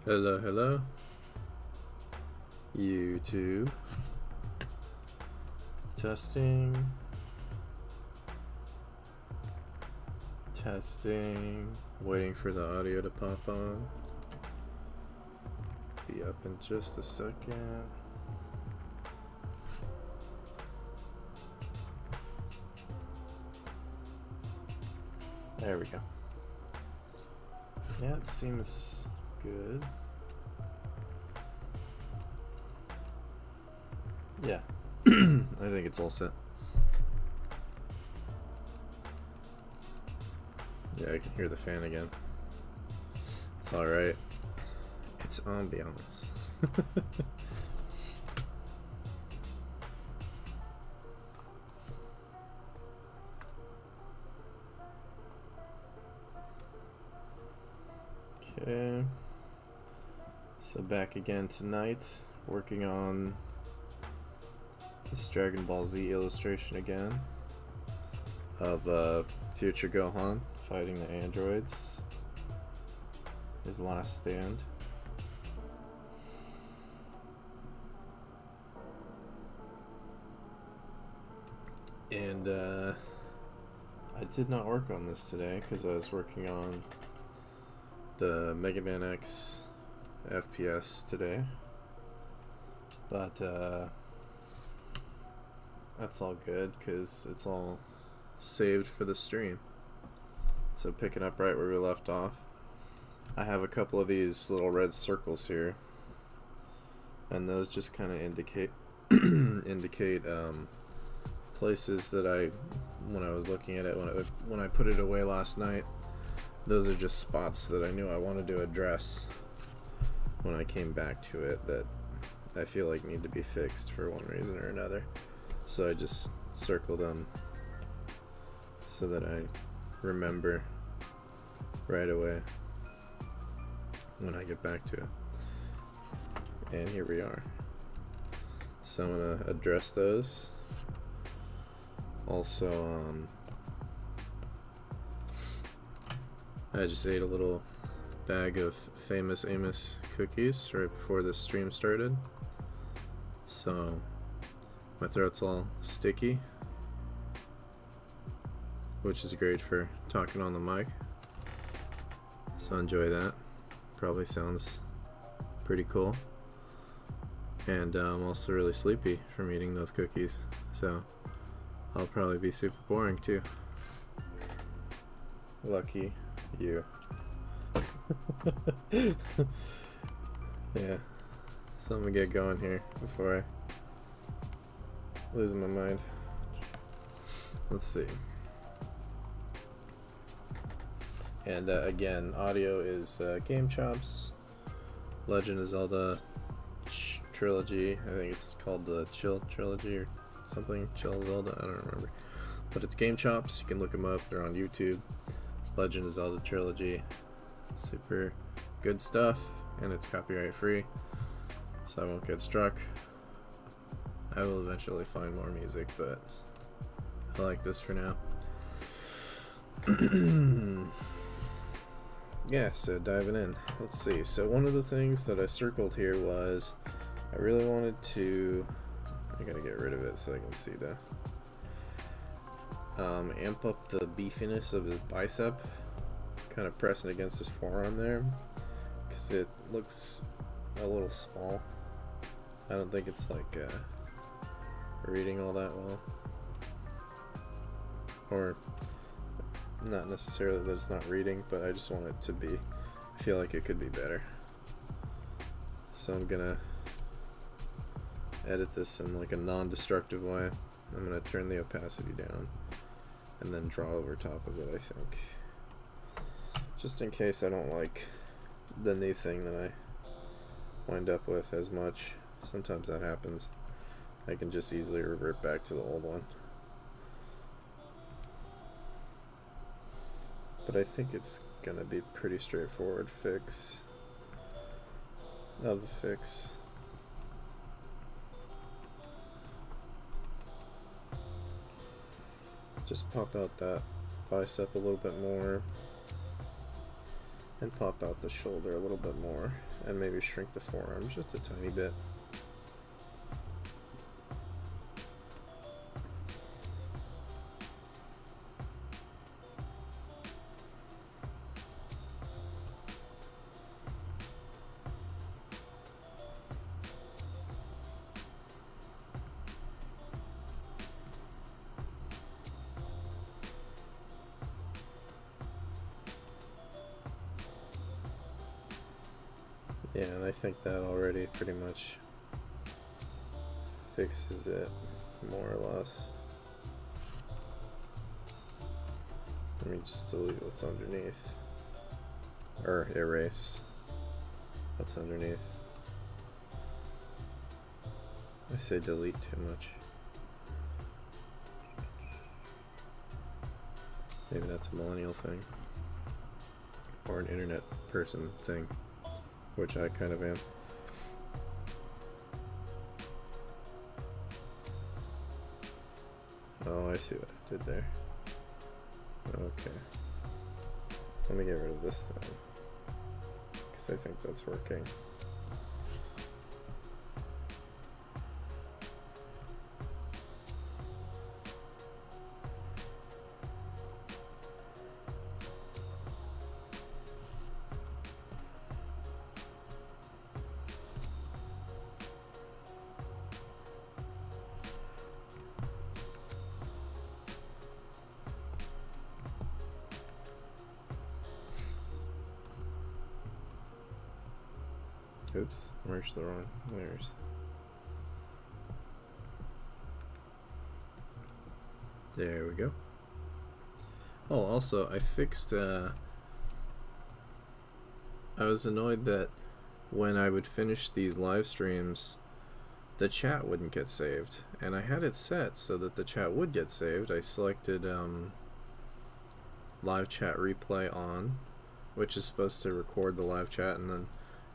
Hello, hello. YouTube. Testing. Testing. Waiting for the audio to pop on. Be up in just a second. There we go. Yeah, it seems good. Yeah, I think it's all set. Yeah, I can hear the fan again. It's alright. It's ambiance. Okay. So back again tonight, working on this Dragon Ball Z illustration again of future Gohan fighting the androids. His last stand. And I did not work on this today because I was working on the Mega Man X FPS today. But that's all good because it's all saved for the stream. So picking up right where we left off, I have a couple of these little red circles here, and those just kind of indicate places that when I was looking at it, when I put it away last night, those are just spots that I knew I wanted to address when I came back to it that I feel like need to be fixed for one reason or another. So I just circled them so that I remember right away when I get back to it. And here we are. So I'm gonna address those. Also, I just ate a little bag of Famous Amos cookies right before the stream started. So my throat's all sticky, which is great for talking on the mic. So enjoy that. Probably sounds pretty cool. And I'm also really sleepy from eating those cookies. So I'll probably be super boring too. Lucky you. Yeah. So I'm gonna get going here before I lose my mind. Let's see. And again, audio is GameChops, Legend of Zelda trilogy. I think it's called the Chill trilogy or something. Chill Zelda, I don't remember. But it's GameChops. You can look them up. They're on YouTube. Legend of Zelda trilogy. Super good stuff, and it's copyright free, so I won't get struck. I will eventually find more music, but I like this for now. Yeah, so diving in. Let's see. So one of the things that I circled here was I really wanted to... I gotta get rid of it so I can see the... amp up the beefiness of his bicep. Kind of pressing against his forearm there, because it looks a little small. I don't think it's like reading all that well, or not necessarily that it's not reading, but I just want it to be, I feel like it could be better. So I'm gonna edit this in like a non-destructive way. I'm gonna turn the opacity down and then draw over top of it, I think. Just in case I don't like the new thing that I wind up with as much. Sometimes that happens. I can just easily revert back to the old one. But I think it's gonna be pretty straightforward fix of the fix. Just pop out that bicep a little bit more, and pop out the shoulder a little bit more, and maybe shrink the forearms just a tiny bit. Yeah, and I think that already pretty much fixes it, more or less. Let me just delete what's underneath. Or erase what's underneath. I say delete too much. Maybe that's a millennial thing. Or an internet person thing. Which I kind of am. Oh, I see what I did there. Okay. Let me get rid of this then, because I think that's working. Oops, merged the wrong layers. There we go. Oh, also, I fixed, I was annoyed that when I would finish these live streams, the chat wouldn't get saved. And I had it set so that the chat would get saved. I selected live chat replay on, which is supposed to record the live chat, and then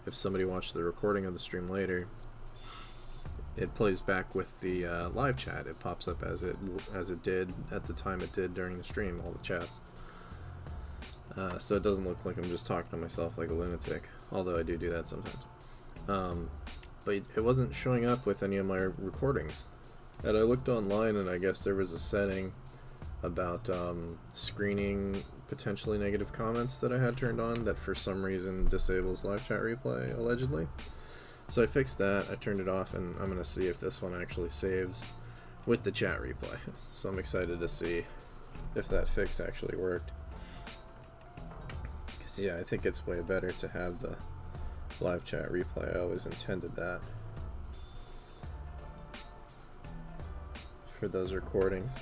if somebody watched the recording of the stream later, it plays back with the live chat. It pops up as it did at the time it did during the stream, all the chats. So it doesn't look like I'm just talking to myself like a lunatic, although I do that sometimes. But it wasn't showing up with any of my recordings. And I looked online, and I guess there was a setting about screening potentially negative comments that I had turned on that for some reason disables live chat replay, allegedly. So I fixed that, I turned it off, and I'm going to see if this one actually saves with the chat replay. So I'm excited to see if that fix actually worked. Because yeah, I think it's way better to have the live chat replay. I always intended that for those recordings.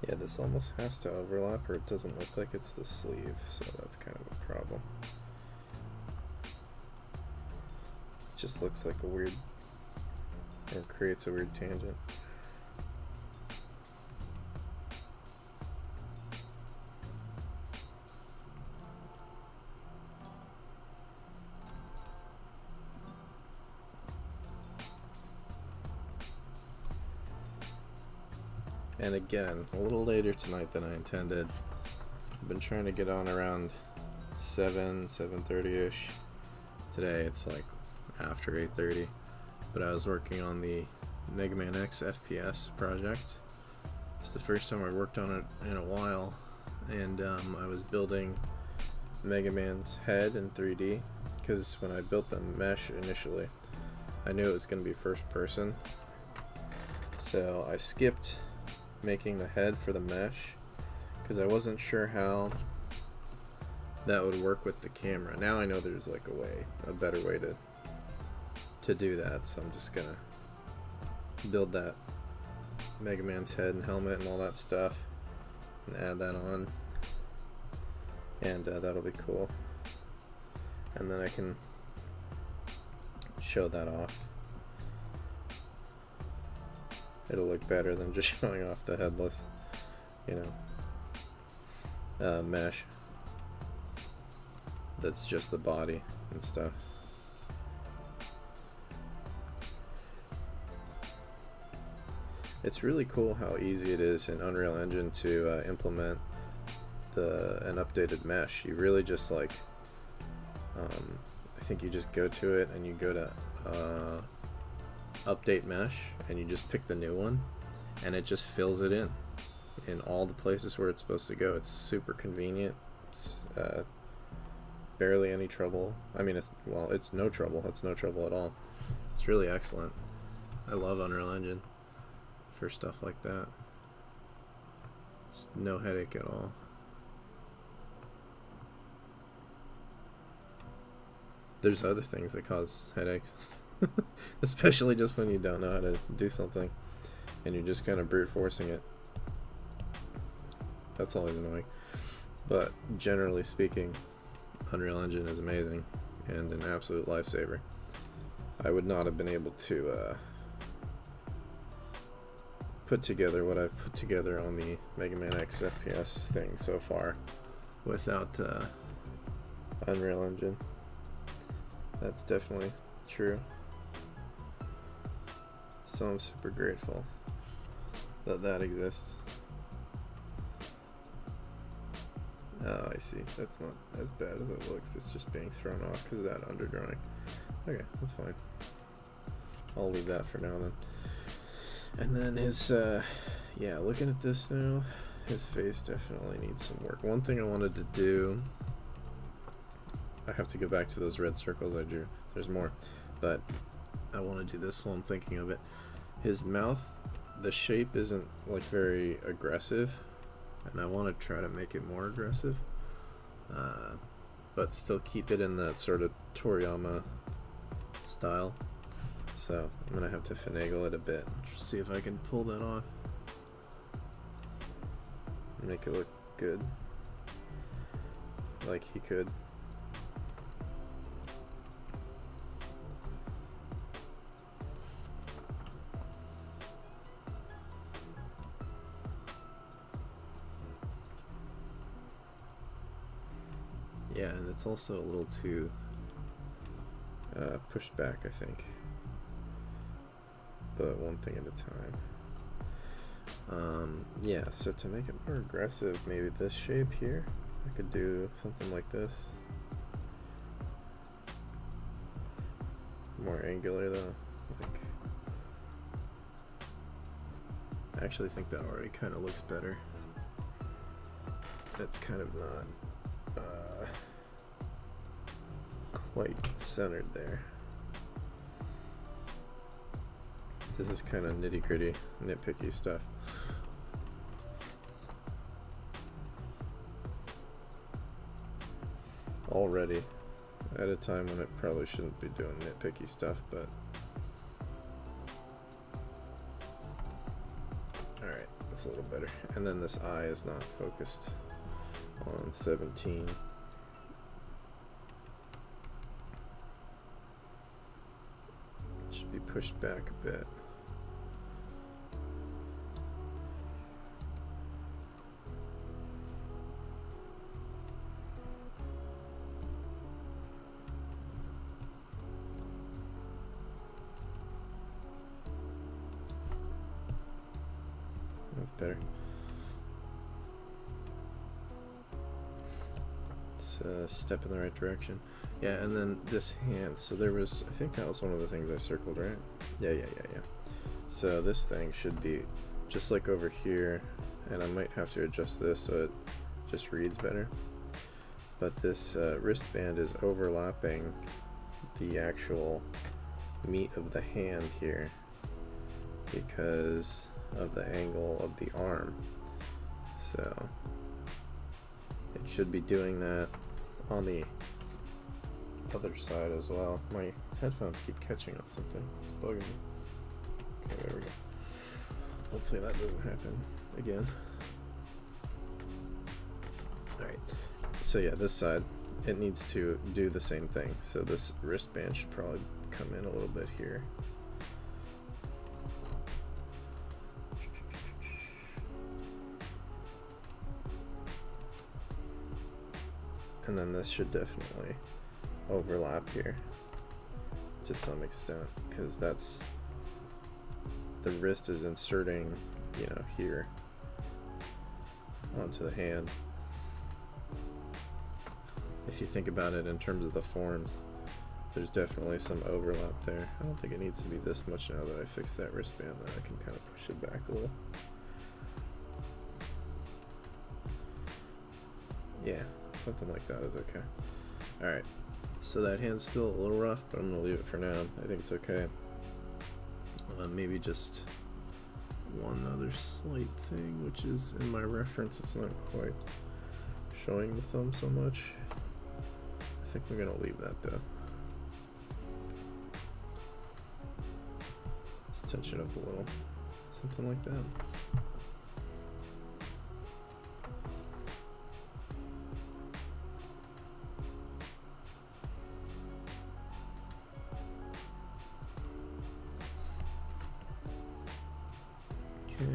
Yeah, this almost has to overlap, or it doesn't look like it's the sleeve, so that's kind of a problem. It just looks like a weird, or creates a weird tangent. And again, a little later tonight than I intended. I've been trying to get on around 7:30ish. Today it's like after 8:30. But I was working on the Mega Man X FPS project. It's the first time I worked on it in a while. And I was building Mega Man's head in 3D. Because when I built the mesh initially, I knew it was going to be first person. So I skipped making the head for the mesh because I wasn't sure how that would work with the camera. Now I know there's like a better way to do that, so I'm just gonna build that Mega Man's head and helmet and all that stuff and add that on, and that'll be cool, and then I can show that off. It'll look better than just showing off the headless. you know, mesh that's just the body and stuff. It's really cool how easy it is in Unreal Engine to implement an updated mesh. You really just like, I think you just go to it and you go to update mesh and you just pick the new one and it just fills it in all the places where it's supposed to go. It's super convenient. It's barely any trouble. I mean, it's no trouble. It's no trouble at all. It's really excellent. I love Unreal Engine for stuff like that. It's no headache at all. There's other things that cause headaches, especially just when you don't know how to do something and you're just kind of brute forcing it. That's always annoying. But generally speaking, Unreal Engine is amazing and an absolute lifesaver. I would not have been able to put together what I've put together on the Mega Man X FPS thing so far without Unreal Engine. That's definitely true. So I'm super grateful that that exists. Oh, I see. That's not as bad as it looks. It's just being thrown off because of that underdrawing. Okay, that's fine. I'll leave that for now then. And then his, yeah, looking at this now, his face definitely needs some work. One thing I wanted to do, I have to go back to those red circles I drew. There's more, but I want to do this while I'm thinking of it. His mouth, the shape isn't like very aggressive, and I want to try to make it more aggressive, but still keep it in that sort of Toriyama style. So I'm gonna have to finagle it a bit, just see if I can pull that off, make it look good, like he could. Yeah, and it's also a little too pushed back, I think. But one thing at a time. Yeah, so to make it more aggressive, maybe this shape here, I could do something like this. More angular though. Like, I actually think that already kind of looks better. That's kind of not quite centered there. This is kind of nitty-gritty, nitpicky stuff. Already, at a time when it probably shouldn't be doing nitpicky stuff, but alright, that's a little better. And then this eye is not focused on 17. Should be pushed back a bit. That's better. It's a step in the right direction. Yeah, and then this hand. So there was, I think that was one of the things I circled, right? Yeah. So this thing should be just like over here, and I might have to adjust this so it just reads better. But this wristband is overlapping the actual meat of the hand here because of the angle of the arm. So it should be doing that on the other side as well. My headphones keep catching on something. It's bugging me. Okay, there we go. Hopefully that doesn't happen again. Alright, so yeah, this side, it needs to do the same thing. So this wristband should probably come in a little bit here. And then this should definitely overlap here to some extent, because that's the wrist is inserting, you know, here onto the hand. If you think about it in terms of the forms, there's definitely some overlap there. I don't think it needs to be this much now that I fixed that wristband, that I can kind of push it back a little. Yeah, something like that is okay. Alright, so that hand's still a little rough, but I'm going to leave it for now. I think it's okay. Maybe just one other slight thing, which is in my reference, it's not quite showing the thumb so much. I think I'm going to leave that though. Just touch it up a little, something like that. Okay.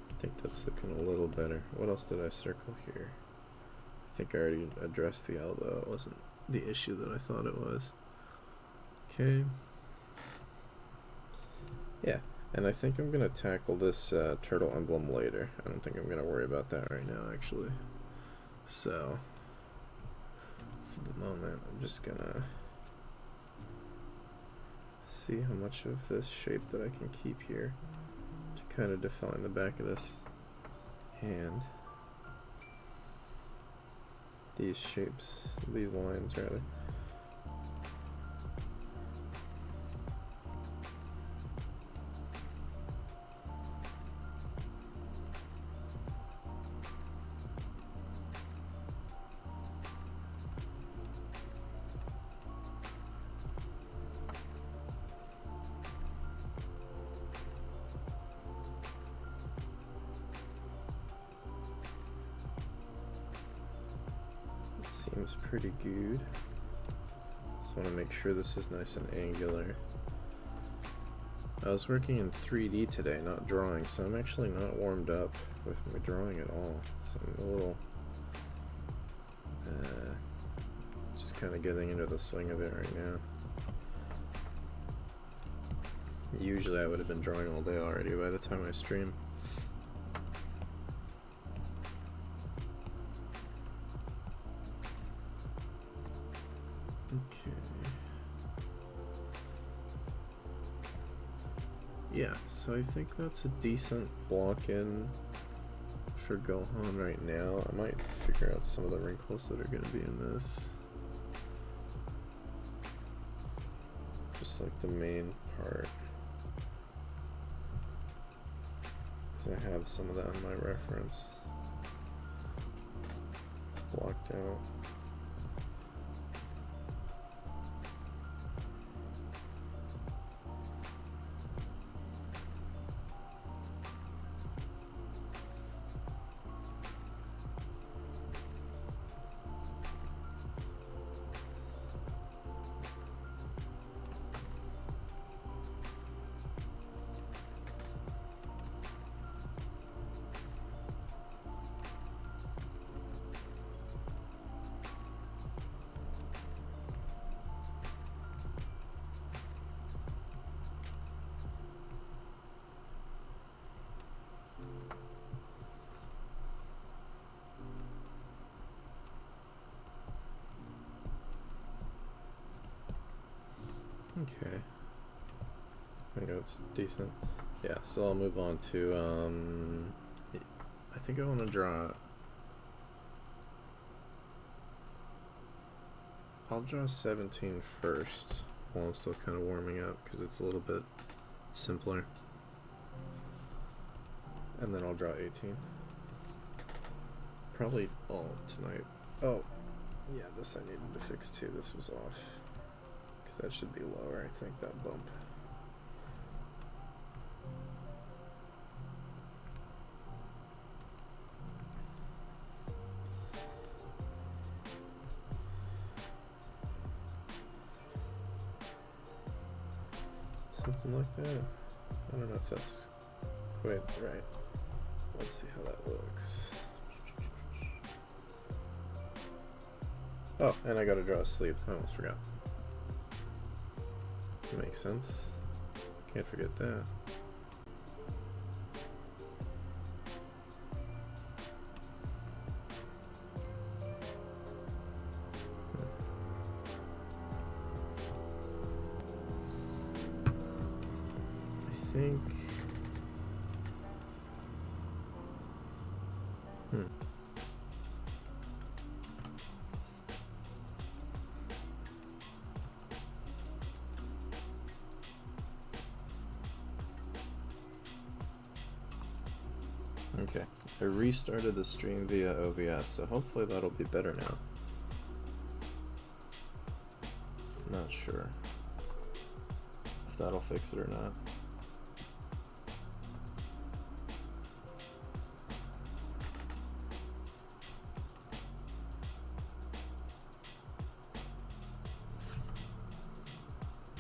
I think that's looking a little better. What else did I circle here? I think I already addressed the elbow. It wasn't the issue that I thought it was. Okay. Yeah, and I think I'm going to tackle this turtle emblem later. I don't think I'm going to worry about that right now, actually. So, for the moment, I'm just going to see how much of this shape that I can keep here to kind of define the back of this hand. These shapes, these lines rather. Seems pretty good. Just want to make sure this is nice and angular. I was working in 3D today, not drawing, so I'm actually not warmed up with my drawing at all. So I'm a little just kind of getting into the swing of it right now. Usually I would have been drawing all day already by the time I stream. Okay. Yeah, so I think that's a decent block in for Gohan right now. I might figure out some of the wrinkles that are going to be in this. Just like the main part. Because I have some of that in my reference blocked out. Okay, I think that's decent. Yeah, so I'll move on to, I think I want to draw, I'll draw 17 first while I'm still kind of warming up because it's a little bit simpler. And then I'll draw 18. Probably all tonight. Oh, yeah, this I needed to fix too. This was off. Because that should be lower, I think, that bump. something like that. I don't know if that's quite right. Let's see how that looks. Oh, and I gotta draw a sleeve. I almost forgot. Makes sense. Can't forget that. I think. Okay, I restarted the stream via OBS, so hopefully that'll be better now. Not sure if that'll fix it or not.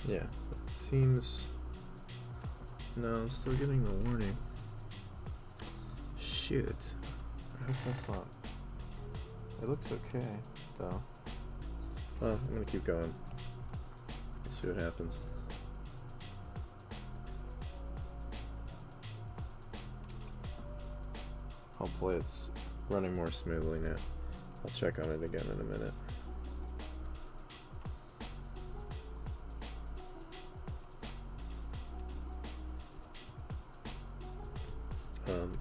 Yeah, it seems... No, I'm still getting the warning. Shoot. I hope that's not... It looks okay, though. Well, I'm gonna keep going. Let's see what happens. Hopefully it's running more smoothly now. I'll check on it again in a minute.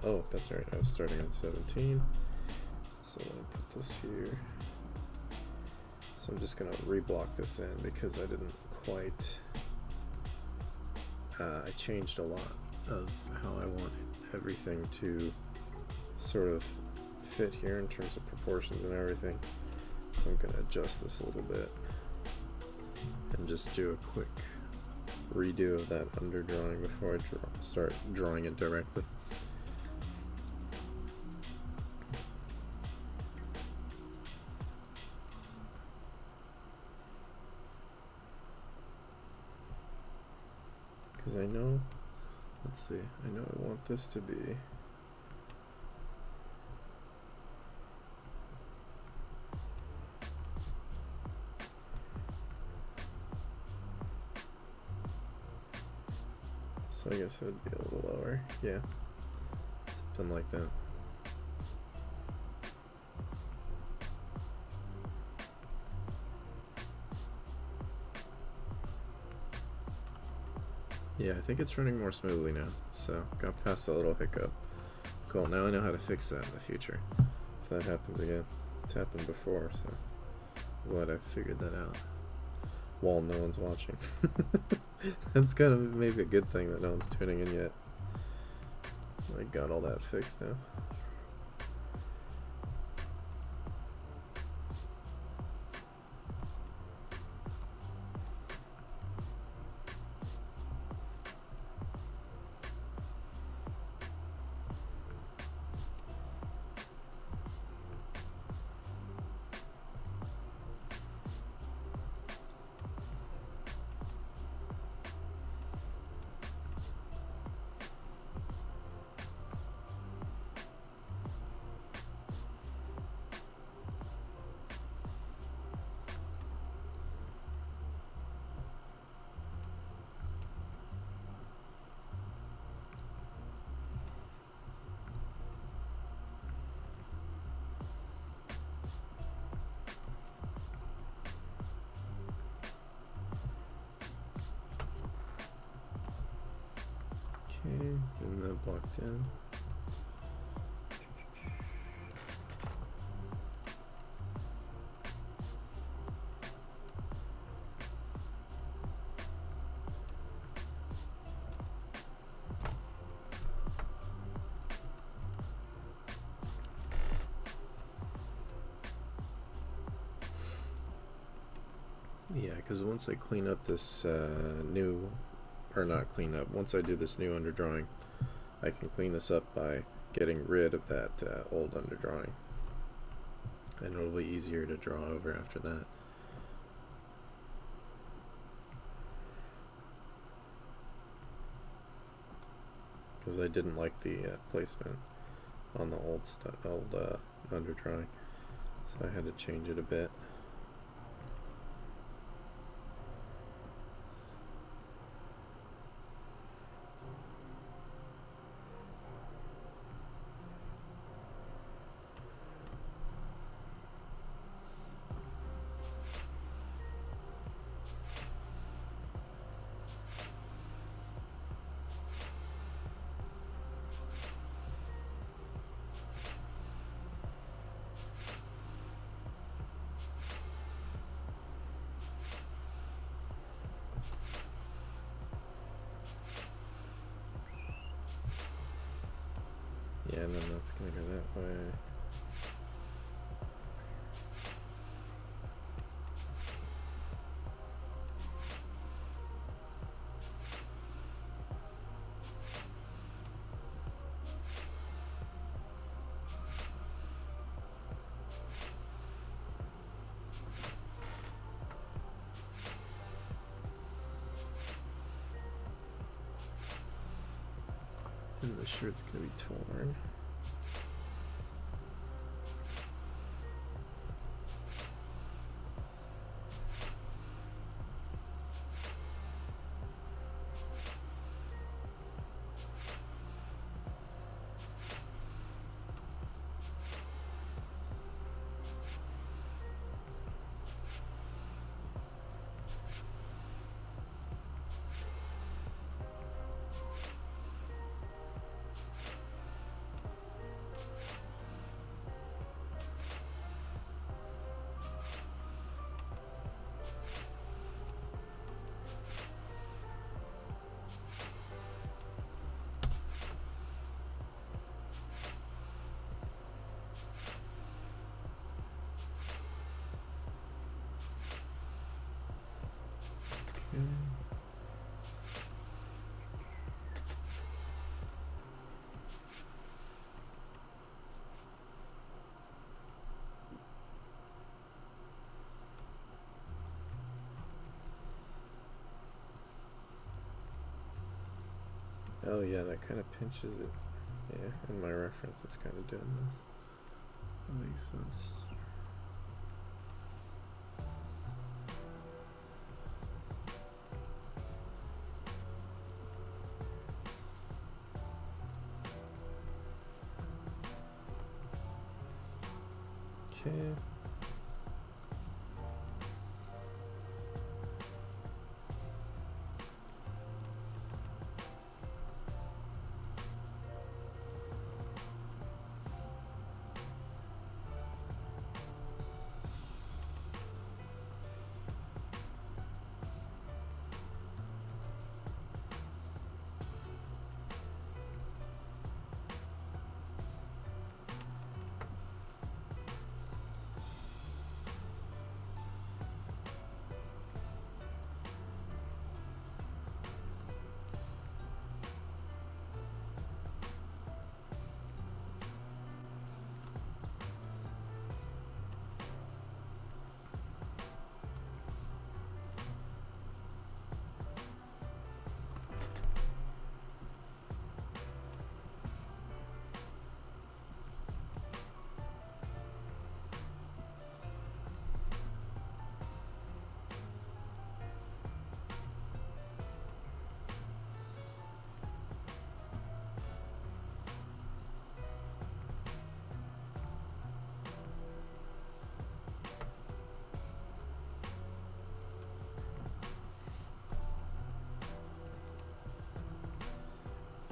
Oh, that's right, I was starting on 17. So let me put this here. So I'm just gonna reblock this in because I didn't quite, I changed a lot of how I wanted everything to sort of fit here in terms of proportions and everything. So I'm gonna adjust this a little bit and just do a quick redo of that underdrawing before I start drawing it directly. Because I know, let's see, I know I want this to be so I guess it would be a little lower, yeah, something like that. Yeah, I think it's running more smoothly now, so got past that little hiccup. Cool, now I know how to fix that in the future, if that happens again. It's happened before, so I'm glad I figured that out. While no one's watching. That's kind of maybe a good thing that no one's tuning in yet. I got all that fixed now. Okay, getting that blocked in. Yeah, because once I clean up this new, or not clean up, once I do this new underdrawing, I can clean this up by getting rid of that old underdrawing. And it'll be easier to draw over after that. because I didn't like the placement on the old under drawing, so I had to change it a bit. Yeah, and then that's gonna go that way. And the shirt's gonna be torn. Oh yeah, that kind of pinches it. Yeah, in my reference it's kind of doing this. That makes sense. Okay.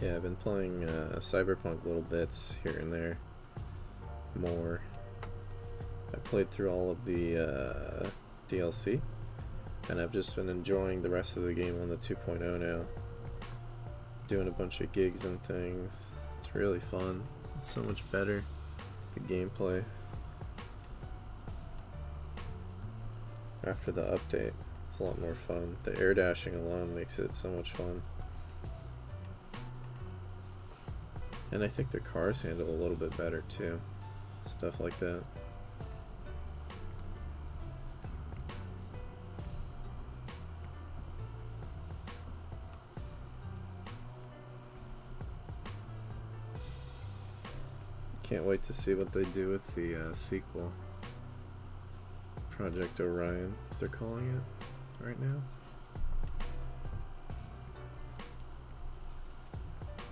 Yeah, I've been playing Cyberpunk little bits here and there. More. I played through all of the DLC, and I've just been enjoying the rest of the game on the 2.0 now. Doing a bunch of gigs and things. It's really fun. It's so much better, the gameplay. After the update, it's a lot more fun. The air dashing alone makes it so much fun. And I think the cars handle a little bit better too. Stuff like that. Can't wait to see what they do with the sequel. Project Orion, they're calling it right now.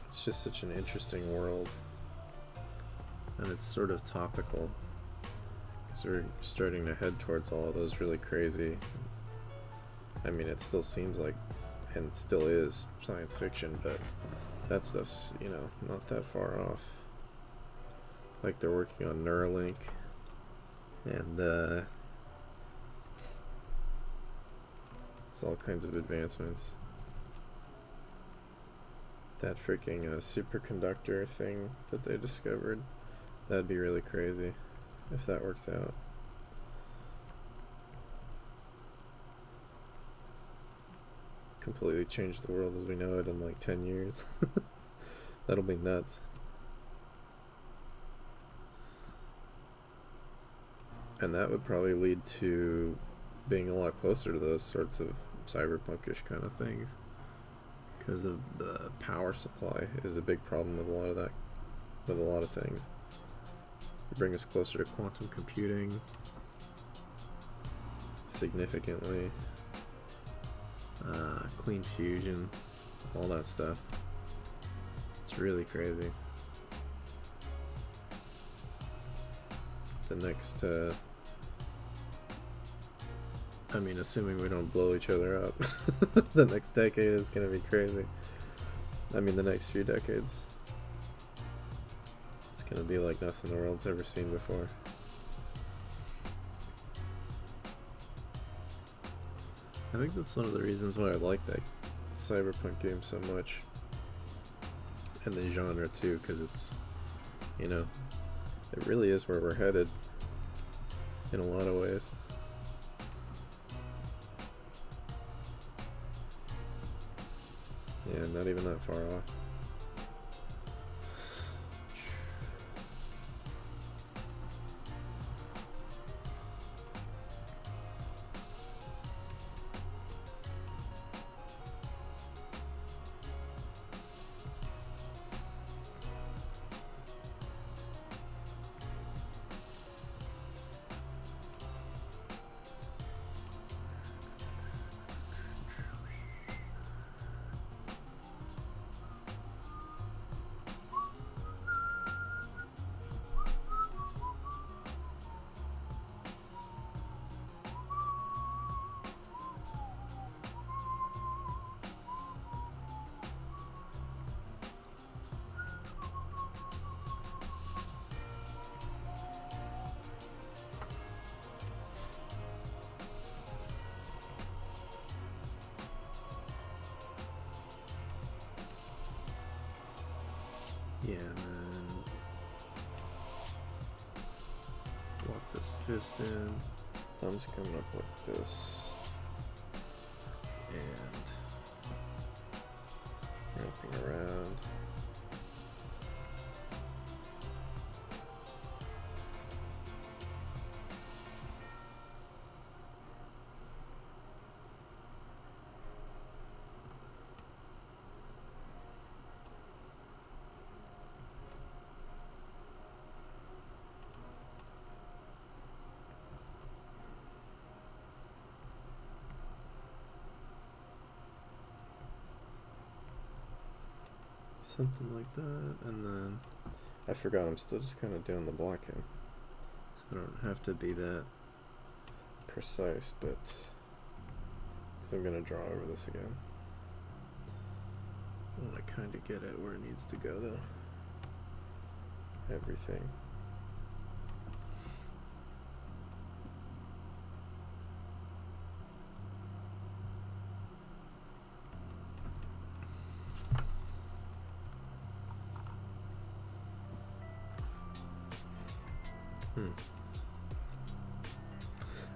It's just such an interesting world. And it's sort of topical. Because we're starting to head towards all of those really crazy... I mean, it still seems like, and it still is, science fiction, but that stuff's, you know, not that far off. Like, they're working on Neuralink, and it's all kinds of advancements. That freaking superconductor thing that they discovered, that'd be really crazy if that works out. Completely change the world as we know it in like 10 years. That'll be nuts. And that would probably lead to being a lot closer to those sorts of cyberpunkish kind of things, because of the power supply is a big problem with a lot of that, with a lot of things. They bring us closer to quantum computing significantly. Clean fusion, all that stuff. It's really crazy. The next, I mean, assuming we don't blow each other up, the next decade is gonna be crazy. I mean, the next few decades. It's gonna be like nothing the world's ever seen before. I think that's one of the reasons why I like that cyberpunk game so much, and the genre too, because it's, you know, it really is where we're headed in a lot of ways. Yeah, not even that far off. Yeah, and then lock this fist in. Thumb's coming up like this. And wrapping around. Something like that, and then I forgot I'm still just kind of doing the blocking, so I don't have to be that precise, but because I'm going to draw over this again. I want to kind of get it where it needs to go though. Everything.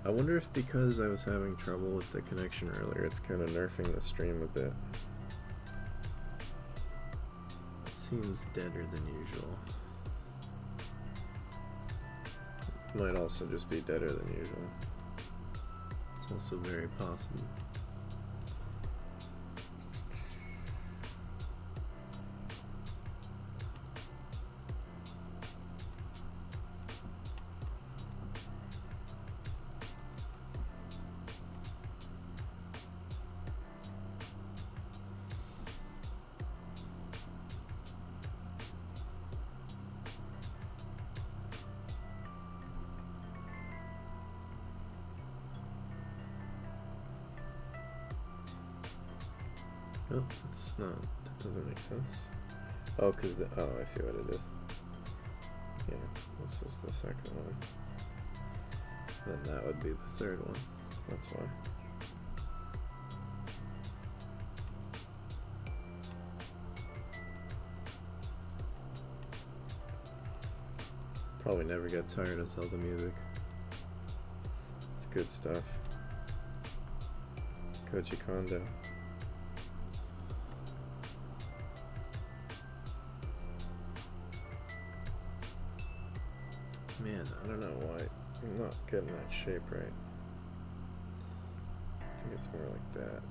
I wonder if because I was having trouble with the connection earlier, it's kind of nerfing the stream a bit. It seems deader than usual. It might also just be deader than usual. It's also very possible. Oh, it's not. That doesn't make sense. Oh, because the. Oh, I see what it is. Yeah, this is the second one. Then that would be the third one. That's why. Probably never get tired of Zelda music. It's good stuff. Koji Kondo. Man, I don't know why I'm not getting that shape right. I think it's more like that.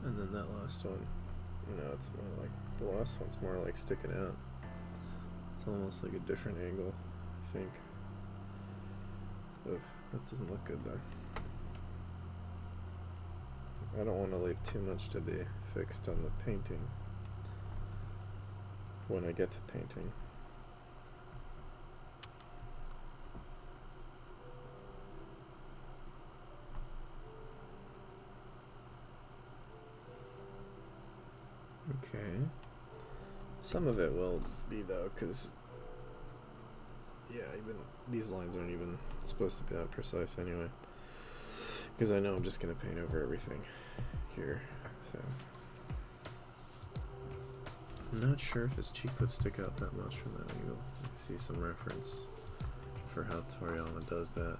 And then that last one, no, it's more like, the last one's more like sticking out. It's almost like a different angle, I think. Ugh, that doesn't look good though. I don't want to leave too much to be fixed on the painting when I get to painting. Okay. Some of it will be though, because yeah, even these lines aren't even supposed to be that precise anyway. Because I know I'm just gonna paint over everything here, so I'm not sure if his cheek would stick out that much from that angle. I see some reference for how Toriyama does that.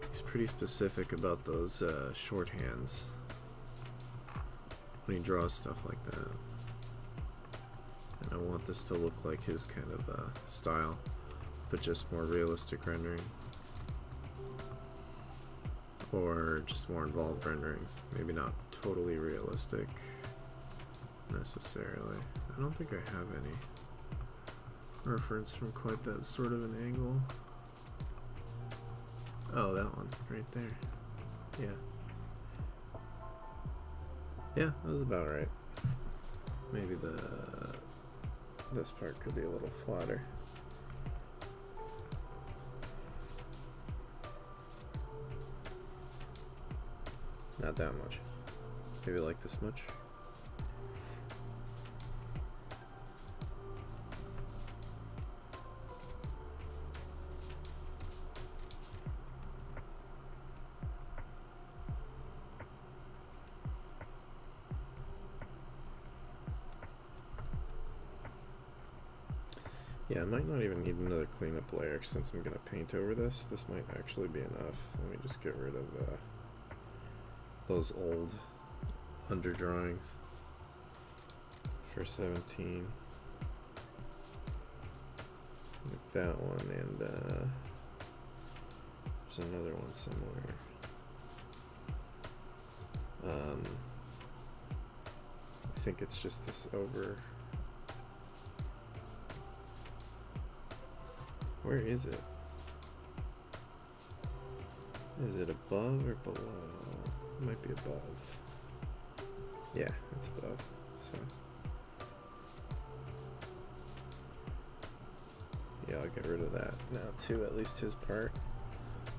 He's pretty specific about those shorthands when he draws stuff like that. And I want this to look like his kind of style, but just more realistic rendering. Or just more involved rendering. Maybe not totally realistic necessarily. I don't think I have any reference from quite that sort of an angle. Oh, that one right there. Yeah. Yeah, that was about right. Maybe this part could be a little flatter. Not that much. Maybe like this much. Yeah, I might not even need another cleanup layer since I'm gonna paint over this. This might actually be enough. Let me just get rid of those old underdrawings for 17. Like that one, and there's another one somewhere. I think it's just this over. Where is it? Is it above or below? It might be above. Yeah, it's above. So yeah, I'll get rid of that now too, at least his part,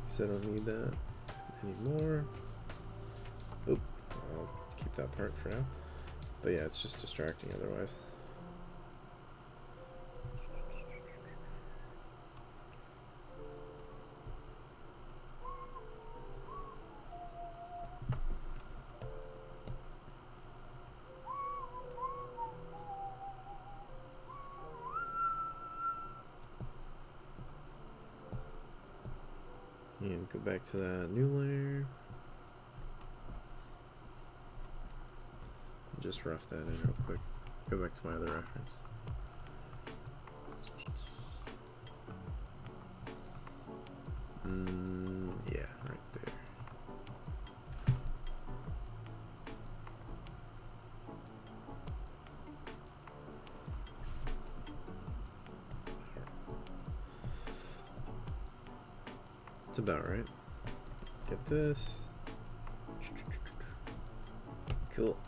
because I don't need that anymore. Oop, I'll keep that part for now. But yeah, it's just distracting otherwise. And go back to that new layer. Just rough that in real quick. Go back to my other reference. Yeah, right there. It's about right. Get this. Cool.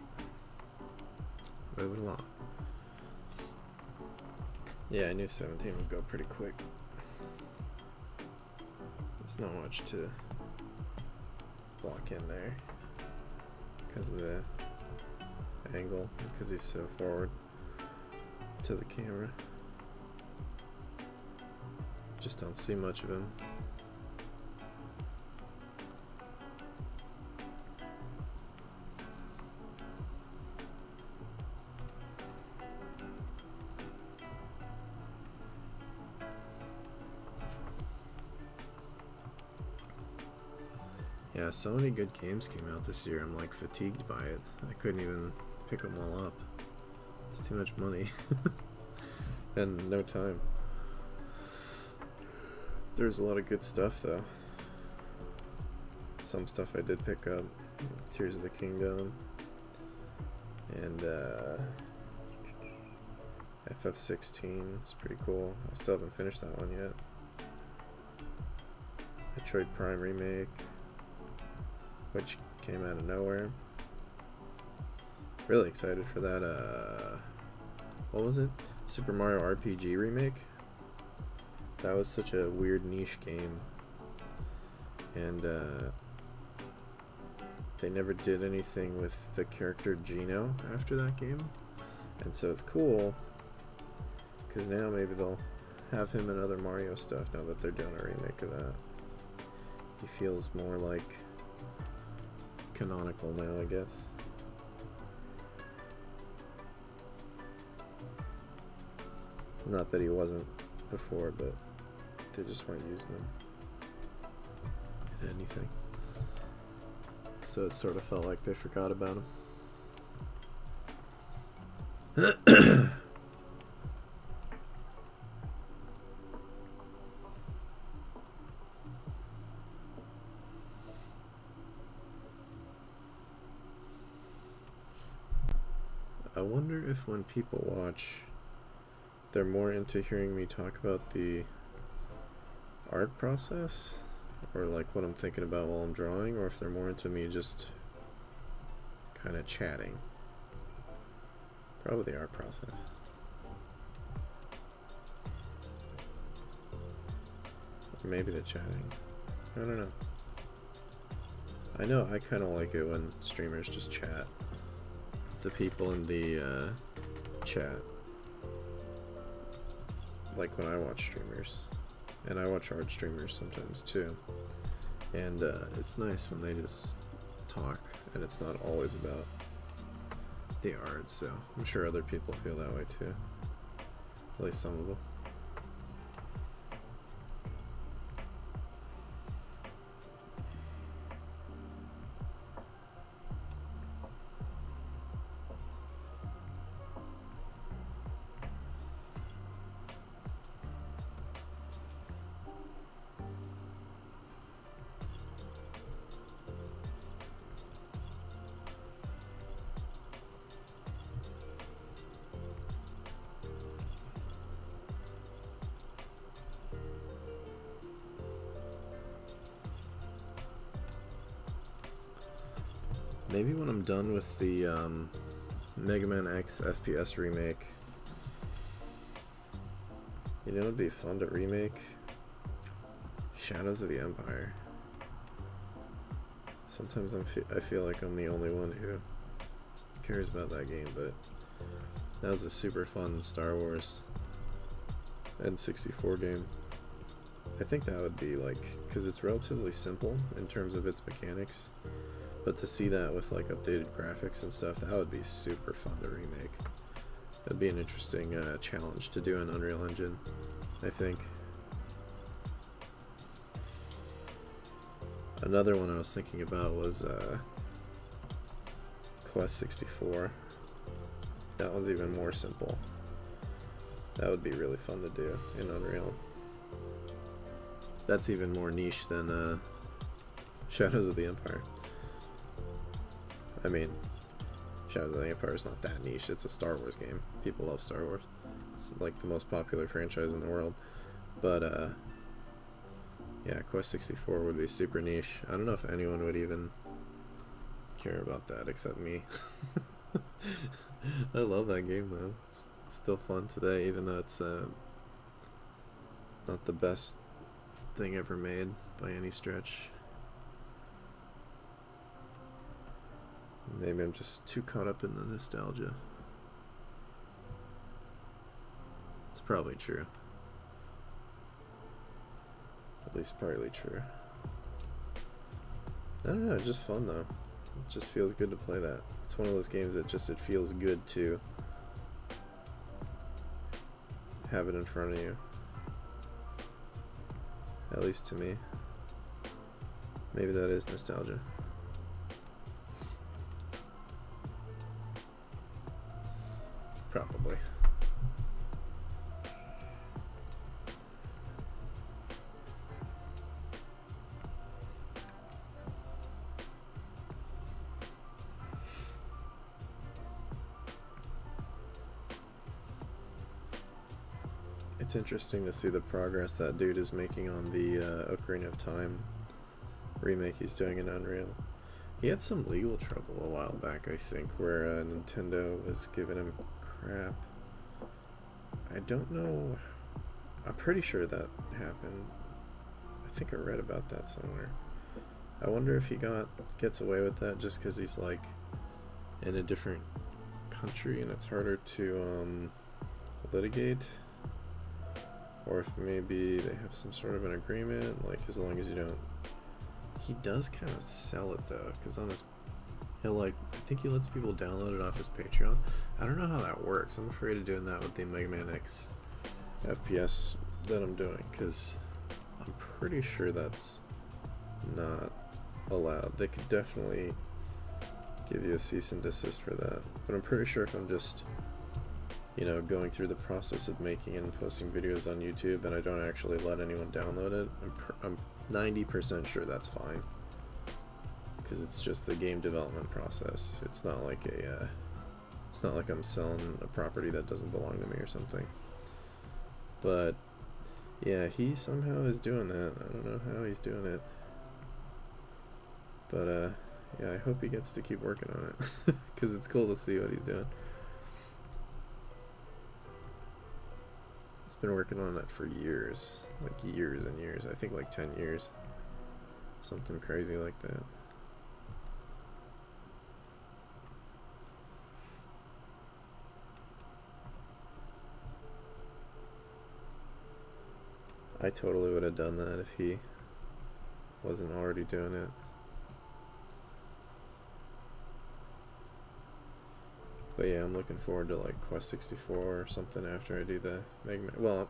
Moving along. Yeah, I knew 17 would go pretty quick. There's not much to block in there. because of the angle, because he's so forward to the camera. Just don't see much of him. Yeah, so many good games came out this year. I'm like fatigued by it. I couldn't even pick them all up. It's too much money and no time. There's a lot of good stuff though. Some stuff I did pick up. Tears of the Kingdom and FF16 is pretty cool. I still haven't finished that one yet. Metroid Prime Remake, which came out of nowhere. Really excited for that, what was it? Super Mario RPG Remake? That was such a weird niche game. And, they never did anything with the character Geno after that game. And so it's cool, because now maybe they'll have him in other Mario stuff now that they're doing a remake of that. He feels more like canonical now, I guess. Not that he wasn't before, but they just weren't using him in anything. So it sort of felt like they forgot about him. I wonder if when people watch, they're more into hearing me talk about the art process, or like what I'm thinking about while I'm drawing, or if they're more into me just kind of chatting. Probably the art process. Or maybe the chatting. I don't know. I know I kind of like it when streamers just chat. The people in the chat. Like when I watch streamers. And I watch art streamers sometimes too. And it's nice when they just talk and it's not always about the art, so I'm sure other people feel that way too. At least some of them. Maybe when I'm done with the Mega Man X FPS remake, you know, it'd be fun to remake Shadows of the Empire. Sometimes I feel like I'm the only one who cares about that game, but that was a super fun Star Wars N64 game. I think that would be like, because it's relatively simple in terms of its mechanics. But to see that with like updated graphics and stuff, that would be super fun to remake. That'd be an interesting challenge to do in Unreal Engine, I think. Another one I was thinking about was Quest 64. That one's even more simple. That would be really fun to do in Unreal. That's even more niche than Shadows of the Empire. I mean, Shadows of the Empire is not that niche. It's a Star Wars game. People love Star Wars. It's like the most popular franchise in the world. But, yeah, Quest 64 would be super niche. I don't know if anyone would even care about that except me. I love that game, though. It's still fun today, even though it's not the best thing ever made by any stretch. Maybe I'm just too caught up in the nostalgia. It's probably true. At least partly true. I don't know, it's just fun though. It just feels good to play that. It's one of those games that just, it feels good to have it in front of you. At least to me. Maybe that is nostalgia. Probably. It's interesting to see the progress that dude is making on the Ocarina of Time remake he's doing in Unreal. He had some legal trouble a while back, I think, where Nintendo was giving him crap. I don't know. I'm pretty sure that happened. I think I read about that somewhere. I wonder if he gets away with that just because he's like in a different country and it's harder to litigate. Or if maybe they have some sort of an agreement, like as long as you don't. He does kind of sell it though, because on his, he'll like, I think he lets people download it off his Patreon. I don't know how that works. I'm afraid of doing that with the Mega Man X FPS that I'm doing, because I'm pretty sure that's not allowed. They could definitely give you a cease and desist for that, but I'm pretty sure if I'm just, you know, going through the process of making and posting videos on YouTube and I don't actually let anyone download it, I'm 90% sure that's fine, because it's just the game development process. It's not like it's not like I'm selling a property that doesn't belong to me or something. But yeah, he somehow is doing that. I don't know how he's doing it, but yeah, I hope he gets to keep working on it because it's cool to see what he's doing. He's been working on it for years, like years and years. I think like 10 years, something crazy like that. I totally would have done that if he wasn't already doing it. But yeah, I'm looking forward to like Quest 64 or something after I do the Mega Man. Well,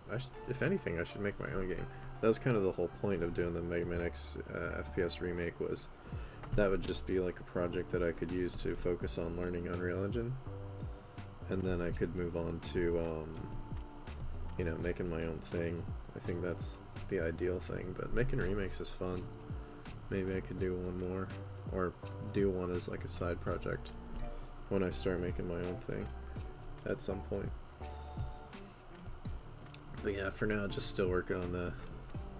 if anything, I should make my own game. That was kind of the whole point of doing the Mega Man X FPS remake, was that would just be like a project that I could use to focus on learning Unreal Engine, and then I could move on to you know, making my own thing. I think that's the ideal thing, but making remakes is fun. Maybe I could do one more, or do one as like a side project when I start making my own thing at some point. But yeah, for now, just still working on the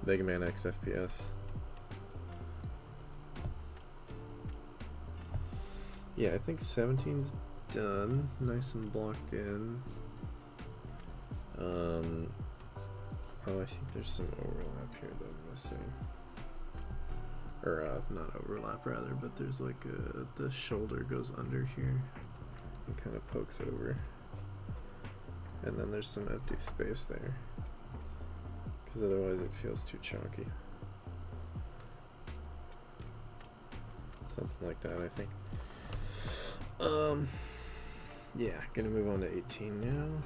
Mega Man X FPS. Yeah, I think 17's done, nice and blocked in. Oh, I think there's some overlap here that I'm missing. Or, not overlap rather, but there's like the shoulder goes under here and kind of pokes over. And then there's some empty space there, because otherwise it feels too chunky. Something like that, I think. Yeah, gonna move on to 18 now.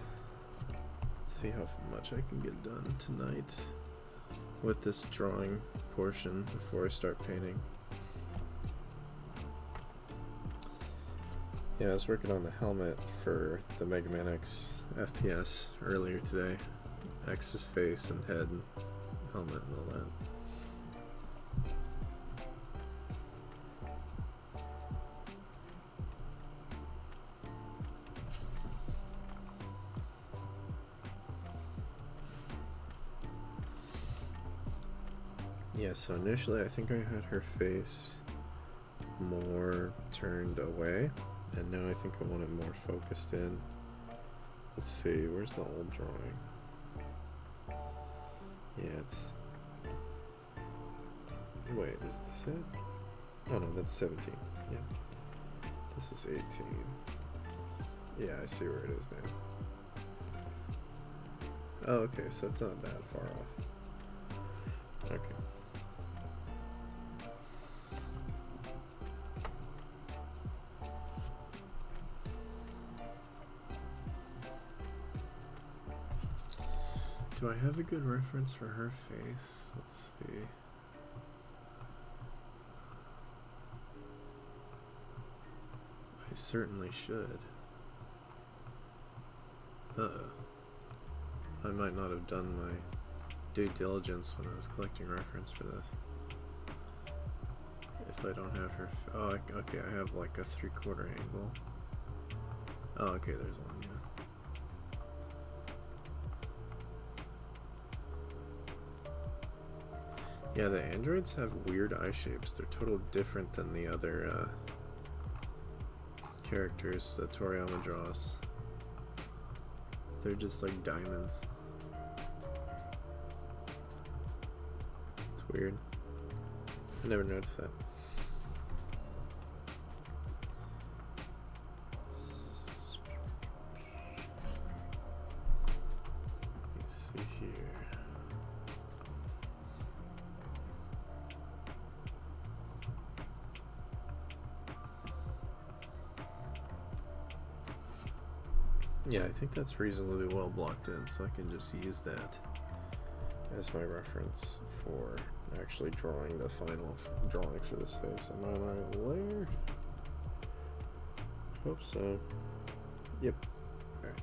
Let's see how much I can get done tonight with this drawing portion before I start painting. Yeah, I was working on the helmet for the Mega Man X FPS earlier today. X's face and head and helmet and all that. Yeah, so initially I think I had her face more turned away, and now I think I want it more focused in. Let's see, where's the old drawing? Yeah, it's... Wait, is this it? Oh no, that's 17, yeah. This is 18. Yeah, I see where it is now. Oh, okay, so it's not that far off. Okay. Do I have a good reference for her face? Let's see. I certainly should. I might not have done my due diligence when I was collecting reference for this. If I don't have her... Oh, okay, I have like a 3/4 angle. Oh, okay, there's one, yeah. Yeah, the androids have weird eye shapes. They're totally different than the other characters that Toriyama draws. They're just like diamonds. It's weird. I never noticed that. Let's see here. Yeah, I think that's reasonably well blocked in, so I can just use that as my reference for actually drawing the final drawing for this face. Am I on the right layer? Hope so. Yep. Alright.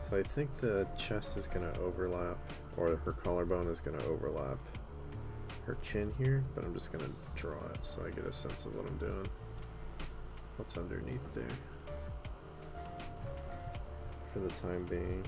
So I think the chest is going to overlap, or her collarbone is going to overlap her chin here, but I'm just going to draw it so I get a sense of what I'm doing. What's underneath there for the time being.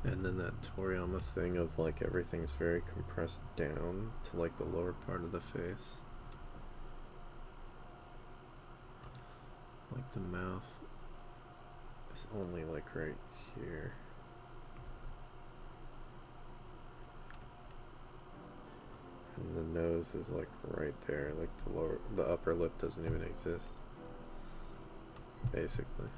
And then that Toriyama thing of like everything's very compressed down to like the lower part of the face. Like the mouth is only like right here. And the nose is like right there, like the upper lip doesn't even exist. Basically.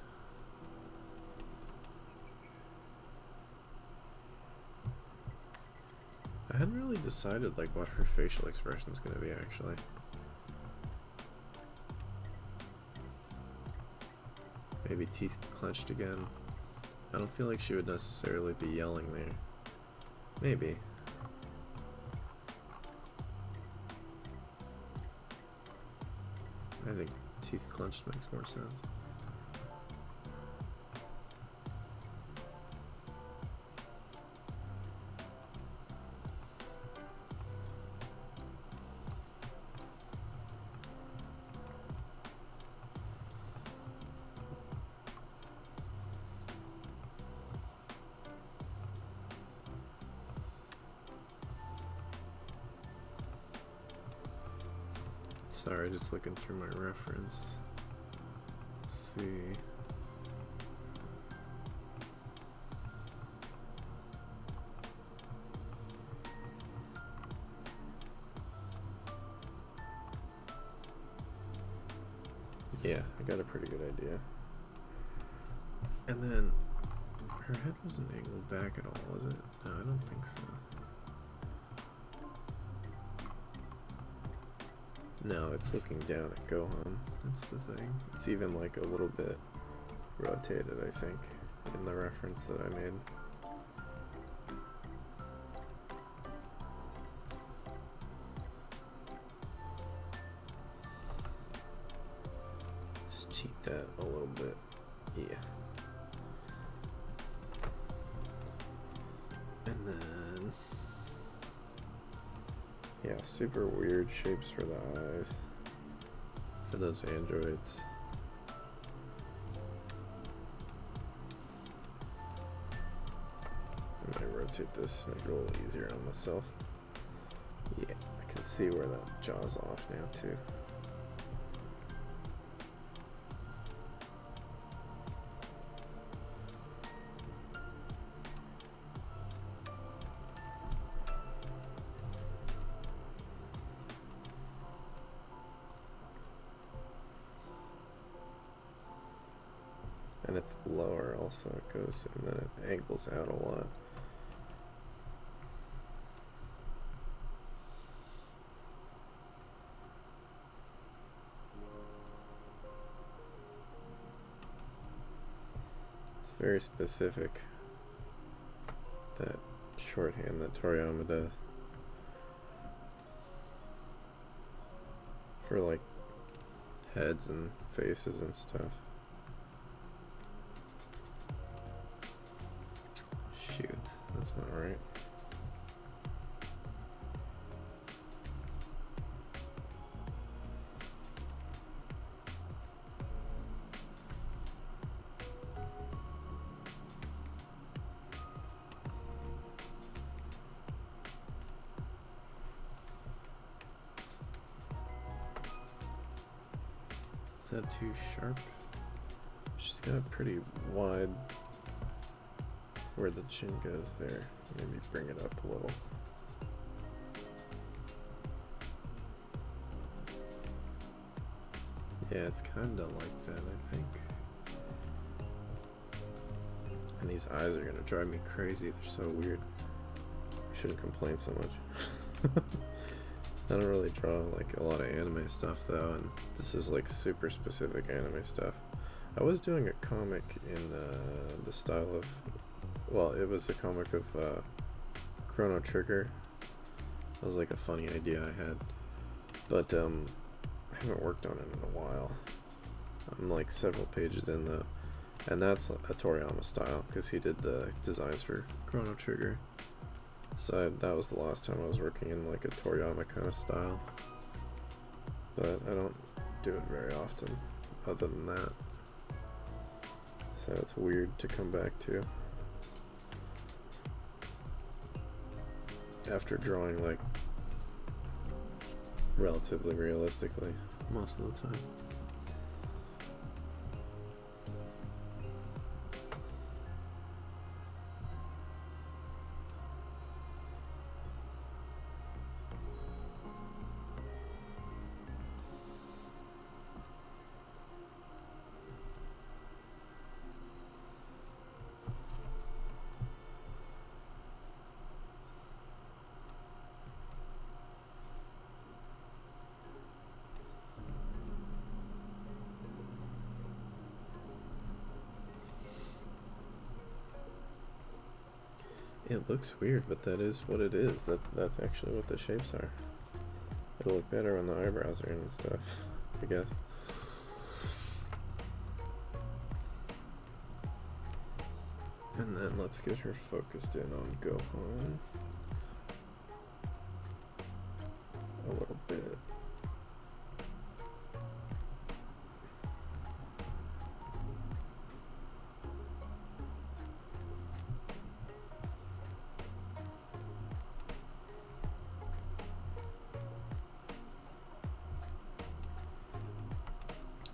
I hadn't really decided like what her facial expression is going to be actually. Maybe teeth clenched again. I don't feel like she would necessarily be yelling there. Maybe. I think teeth clenched makes more sense. Sorry, just looking through my reference. Let's see. Yeah, I got a pretty good idea. And then her head wasn't angled back at all, was it? No, I don't think so. No, it's looking down at Gohan. That's the thing. It's even like a little bit rotated, I think, in the reference that I made. Just cheat that a little bit. Yeah. Yeah, super weird shapes for the eyes for those androids. I might rotate this, make it a little easier on myself. Yeah, I can see where that jaw's off now too. And it's lower also, it goes, and then it angles out a lot. It's very specific, that shorthand that Toriyama does. For like heads and faces and stuff. Shoot, that's not right. Is that too sharp? She's got a pretty wide where the chin goes there. Maybe bring it up a little. Yeah, it's kind of like that, I think. And these eyes are gonna drive me crazy. They're so weird. I shouldn't complain so much. I don't really draw like a lot of anime stuff though, and this is like super specific anime stuff. I was doing a comic in the style of, well, it was a comic of Chrono Trigger. It was like a funny idea I had, but I haven't worked on it in a while. I'm like several pages in though, and that's a Toriyama style because he did the designs for Chrono Trigger. So that was the last time I was working in like a Toriyama kind of style, but I don't do it very often other than that, so it's weird to come back to after drawing like relatively realistically most of the time. It looks weird, but that is what it is. That's actually what the shapes are. It'll look better when the eyebrows are in and stuff, I guess. And then let's get her focused in on Gohan a little bit.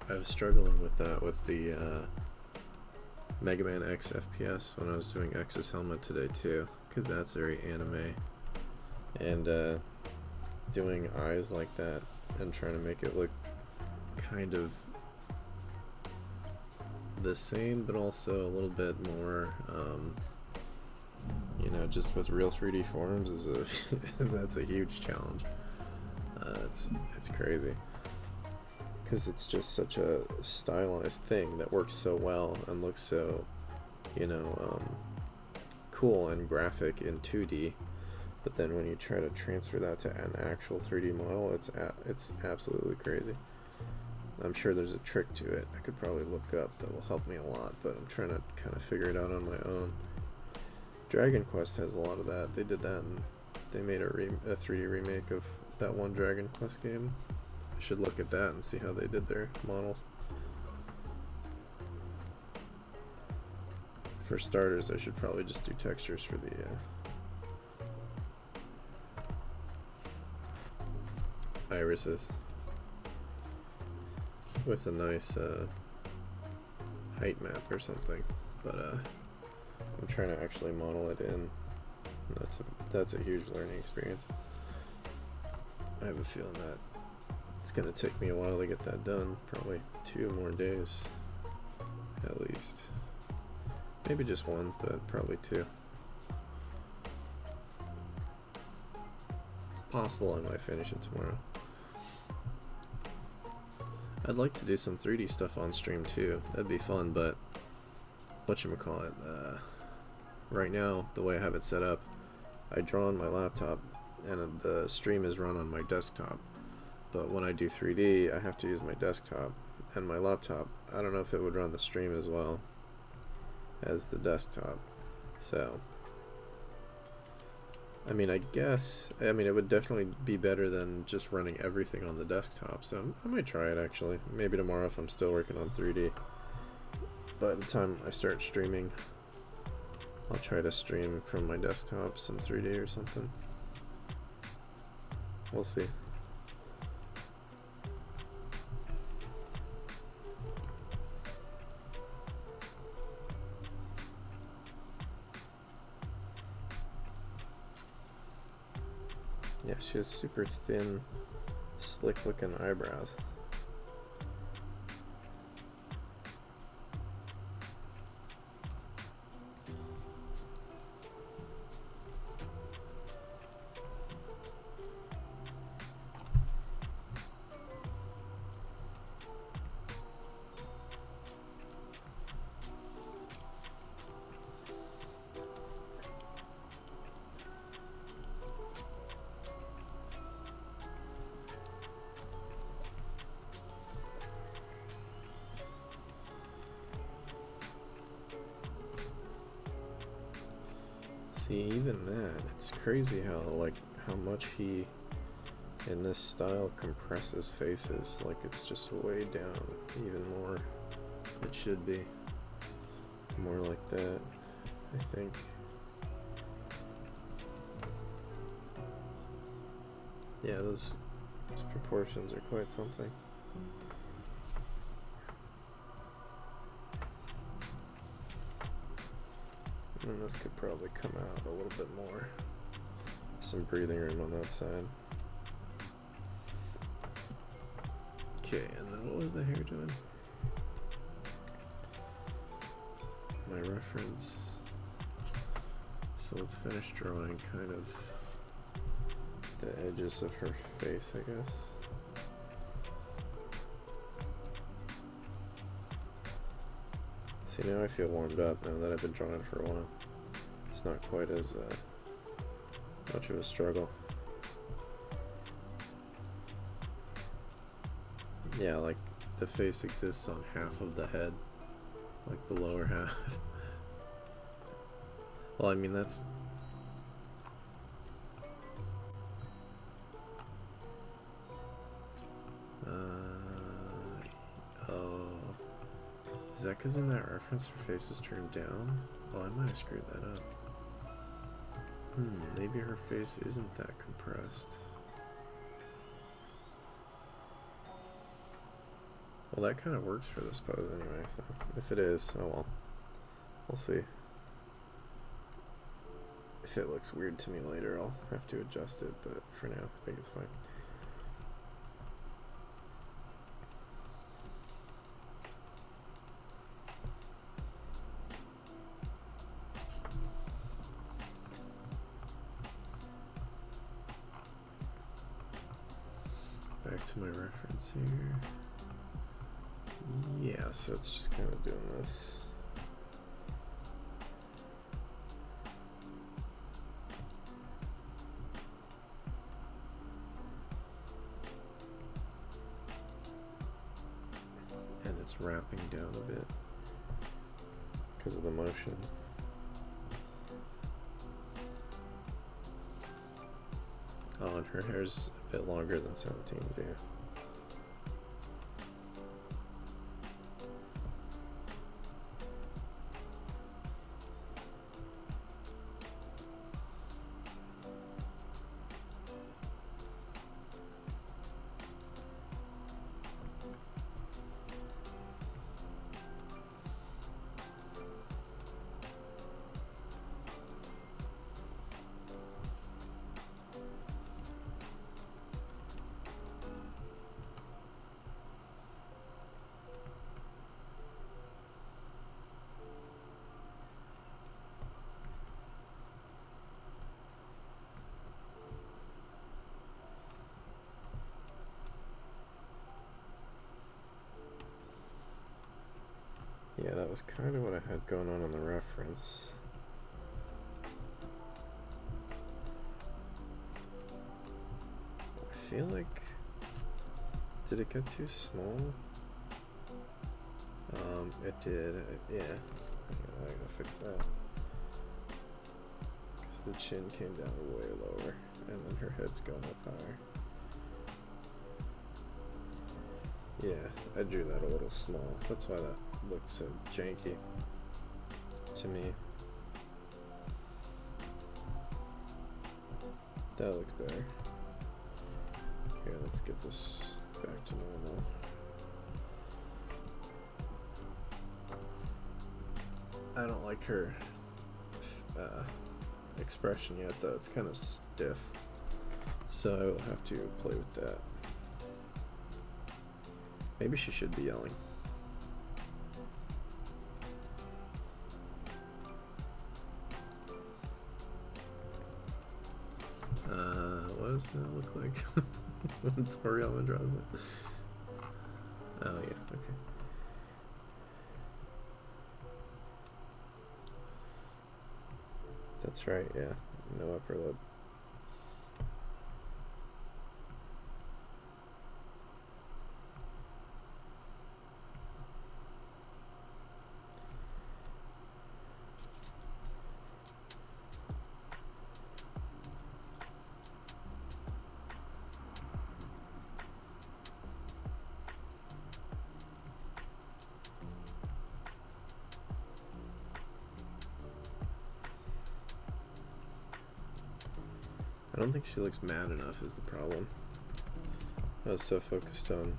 I was struggling with that with the Mega Man X FPS when I was doing X's helmet today too, because that's very anime, and doing eyes like that and trying to make it look kind of the same but also a little bit more you know, just with real 3D forms is a that's a huge challenge. It's crazy, because it's just such a stylized thing that works so well and looks so, you know, cool and graphic in 2D, but then when you try to transfer that to an actual 3D model, it's absolutely crazy. I'm sure there's a trick to it I could probably look up that will help me a lot, but I'm trying to kind of figure it out on my own. Dragon Quest has a lot of that. They did that, and they made a 3D remake of that one Dragon Quest game. I should look at that and see how they did their models. For starters, I should probably just do textures for the irises with a nice height map or something. But I'm trying to actually model it in. That's a huge learning experience. I have a feeling that it's gonna take me a while to get that done. Probably 2 more days, at least. Maybe just 1, but probably 2. It's possible I might finish it tomorrow. I'd like to do some 3D stuff on stream too. That'd be fun, but whatchamacallit, right now, the way I have it set up, I draw on my laptop and the stream is run on my desktop. But when I do 3D, I have to use my desktop and my laptop. I don't know if it would run the stream as well as the desktop. So, I mean, it would definitely be better than just running everything on the desktop. So I might try it actually. Maybe tomorrow if I'm still working on 3D. By the time I start streaming, I'll try to stream from my desktop some 3D or something. We'll see. Yeah, she has super thin, slick looking eyebrows. See, even that, it's crazy how much he, in this style, compresses faces. Like, it's just way down, even more. It should be more like that, I think. Yeah, those proportions are quite something. And this could probably come out a little bit more. Some breathing room on that side. Okay, and then what was the hair doing? My reference. So let's finish drawing kind of the edges of her face, I guess. See, now I feel warmed up now that I've been drawing for a while. It's not quite as much of a struggle. Yeah, like the face exists on half of the head, like the lower half. Well, I mean, that's... oh... Is that because in that reference her face is turned down? Oh, I might have screwed that up. Maybe her face isn't that compressed. Well, that kind of works for this pose anyway, so if it is, oh well. We'll see. If it looks weird to me later, I'll have to adjust it, but for now, I think it's fine. Back to my reference here. Yeah, so it's just kind of doing this. And it's wrapping down a bit because of the motion. Oh, and her hair's a bit longer than 17's, yeah. Yeah, that was kind of what I had going on the reference. I feel like... Did it get too small? It did. Yeah. I gotta fix that. Because the chin came down way lower, and then her head's going up higher. Yeah, I drew that a little small. That's why that looked so janky to me. That looks better. Here, let's get this back to normal. I don't like her expression yet, though. It's kind of stiff, so I will have to play with that. Maybe she should be yelling. What does that look like when Toriyama draws it? Oh yeah, okay. That's right, yeah. No upper lip. I don't think she looks mad enough is the problem. I was so focused on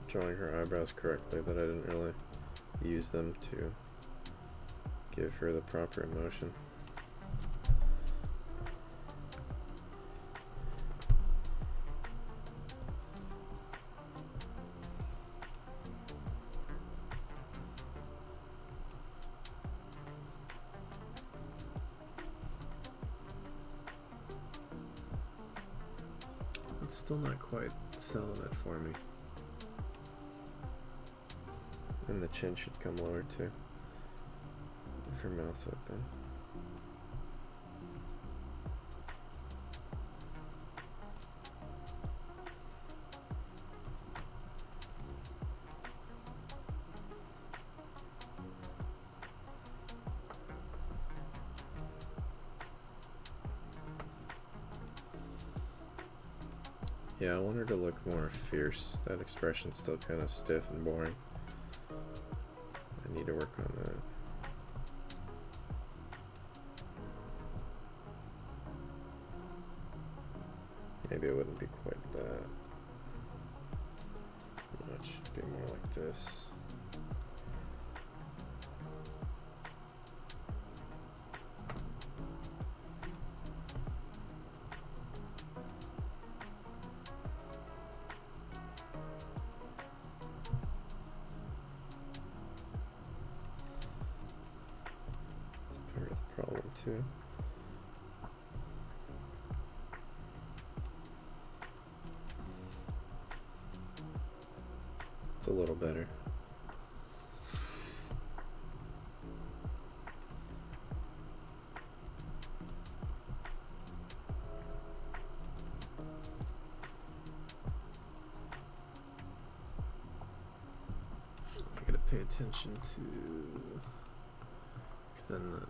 drawing her eyebrows correctly that I didn't really use them to give her the proper emotion. It's still not quite selling it for me. And the chin should come lower too, if her mouth's open. Yeah, I want her to look more fierce. That expression's still kind of stiff and boring. I need to work on that. Maybe it wouldn't be quite that much. It'd be more like this. Problem too. It's a little better. I gotta pay attention to, because then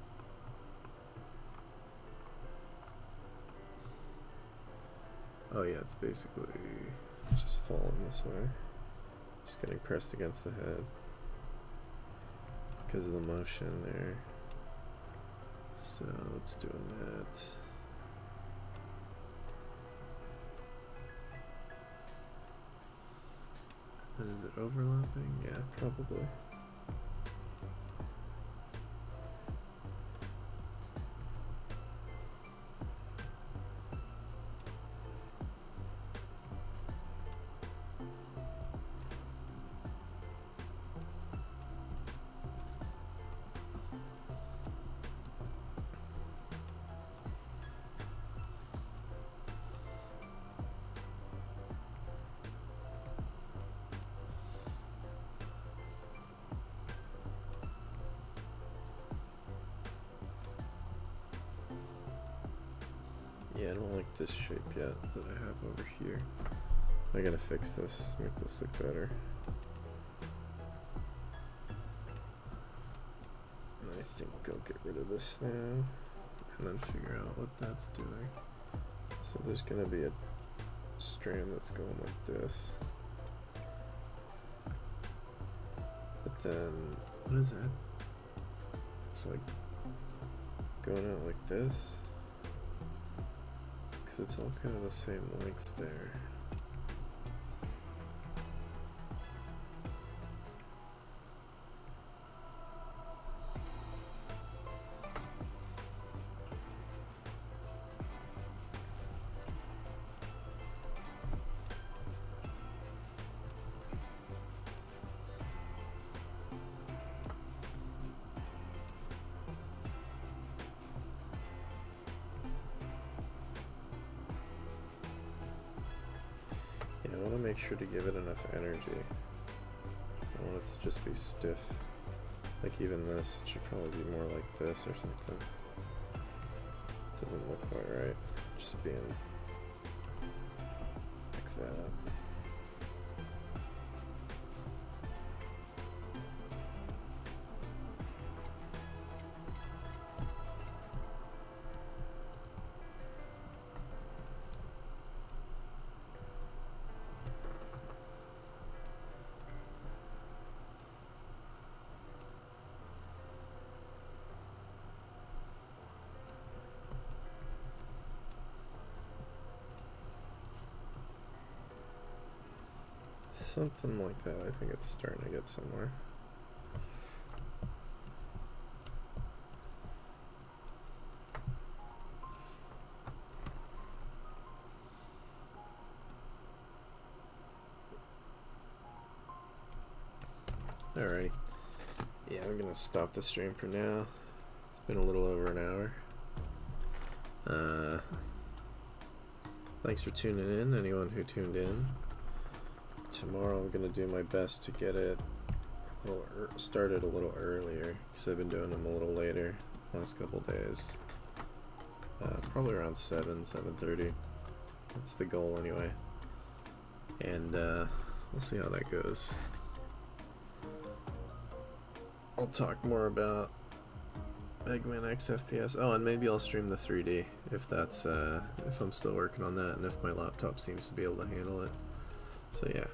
Oh yeah, it's basically just falling this way. Just getting pressed against the head because of the motion there. So it's doing that. And is it overlapping? Yeah, probably. Yeah, I don't like this shape yet that I have over here. I gotta fix this, make this look better. And I think I'll get rid of this now, and then figure out what that's doing. So there's gonna be a strand that's going like this. But then, what is that? It's like going out like this. Because it's all kind of the same length there. I want to make sure to give it enough energy. I want it to just be stiff. Like even this, it should probably be more like this or something. Doesn't look quite right. Just being like that. Something like that. I think it's starting to get somewhere. Alrighty. Yeah, I'm gonna stop the stream for now. It's been a little over an hour. Thanks for tuning in, anyone who tuned in. Tomorrow I'm gonna do my best to get it started a little earlier, because I've been doing them a little later last couple days. Probably around 7:30. That's the goal anyway. And we'll see how that goes. I'll talk more about Eggman X FPS. Oh, and maybe I'll stream the 3D if that's if I'm still working on that and if my laptop seems to be able to handle it. So yeah.